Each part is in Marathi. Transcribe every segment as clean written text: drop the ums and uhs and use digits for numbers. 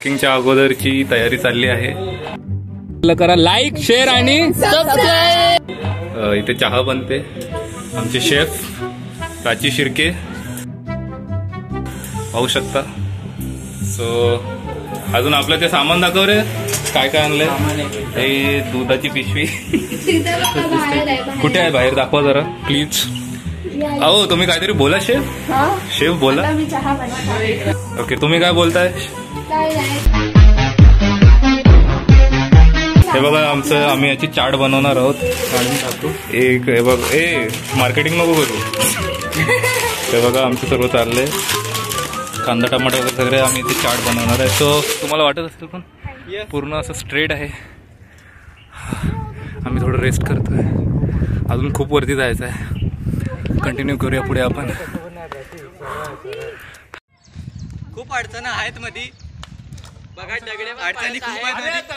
कुकिंगच्या अगोदरची तयारी चालली आहे. करा लाईक, शेअर आणि सबस्क्राईब. इथे चहा बनते. आमचे शेफ प्राची शिर्के पाहू शकता. सो अजून आपलं ते सामान दाखव रे. काय काय आणलंय? हे दुधाची पिशवी कुठे आहे? बाहेर दाखवा जरा प्लीज. अहो तुम्ही काहीतरी बोला शेफ. शेफ बोला. ओके तुम्ही काय बोलताय? हे बघा आमचं, आम्ही याची चाट बनवणार आहोत. एक हे बघ, मार्केटिंग नको करू. हे बघा आमचं सर्व चाललंय. कांदा टमाटर वगैरे सगळे आम्ही इथे चाट बनवणार आहे. सो तुम्हाला वाटत असेल पण पूर्ण असं स्ट्रेट आहे. आम्ही थोडं रेस्ट करतोय. अजून खूप वरती जायचं आहे. कंटिन्यू करूया पुढे आपण. खूप अडचणी आहेत मध्ये बघा. दगडे अडचणी खूप आहेत.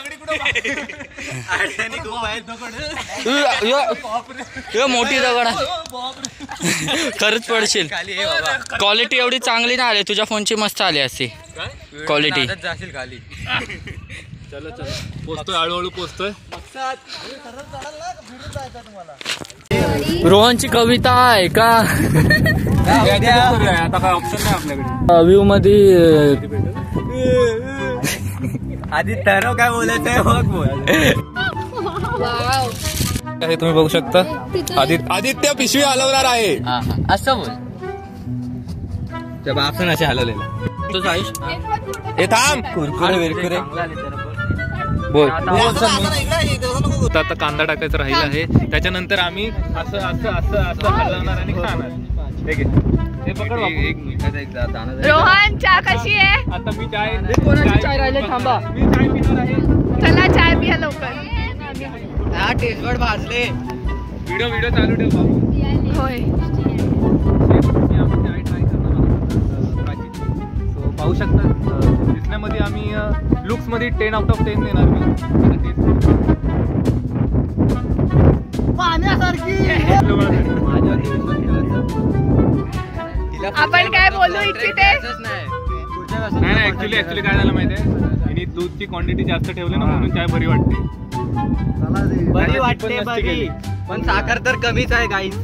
अडचणी खूप आहेत. मोठी दगड खरंच पडशील. क्वालिटी एवढी चांगली नाही आली. तुझ्या फोनची मस्त आली असती क्वालिटी. जाशील खाली. चलो चलो पोचतोय, हळूहळू पोचतोय. रोहनची कविता आहे का? आता काय ऑप्शन नाही आपल्याकडे. व्ह्यू मध्ये आधी ठरव काय बोलायचंय मग बोल. हे तुम्ही बघू शकता. आदित्य पिशवी हलवणार आहे असं बोल. जब आपण असे हलवलेलं तुझं आयुष हे थांब. कुरकुरे विरकुरे बोल. आता कांदा टाकायचा राहिला आहे. त्याच्यानंतर आम्ही असं असं असं असं हलवणार आणि खाणार. हे पकड रोहन चहा कशी आहे? आता मी चाय राहिले. थांबा मी चाय पिणार आहे. चला चाय पिया लवकर. हा टेस्टवर भाजले. व्हिडिओ चालू ठेव बाबू. होय आपण चाय ट्राय करणार आहोत. सो पाहू शकता दिसण्यामध्ये आम्ही लुक्स मध्ये 10 out of 10 देणार मी. आपण काय बोलू इच्छिते? नाही ऍक्च्युली काय झालं माहितीये, आणि दूधची क्वांटिटी जास्त ठेवली ना म्हणून चाय बरी वाटते. बरी वाटते बरी, पण साखर तर कमीच आहे गाईस.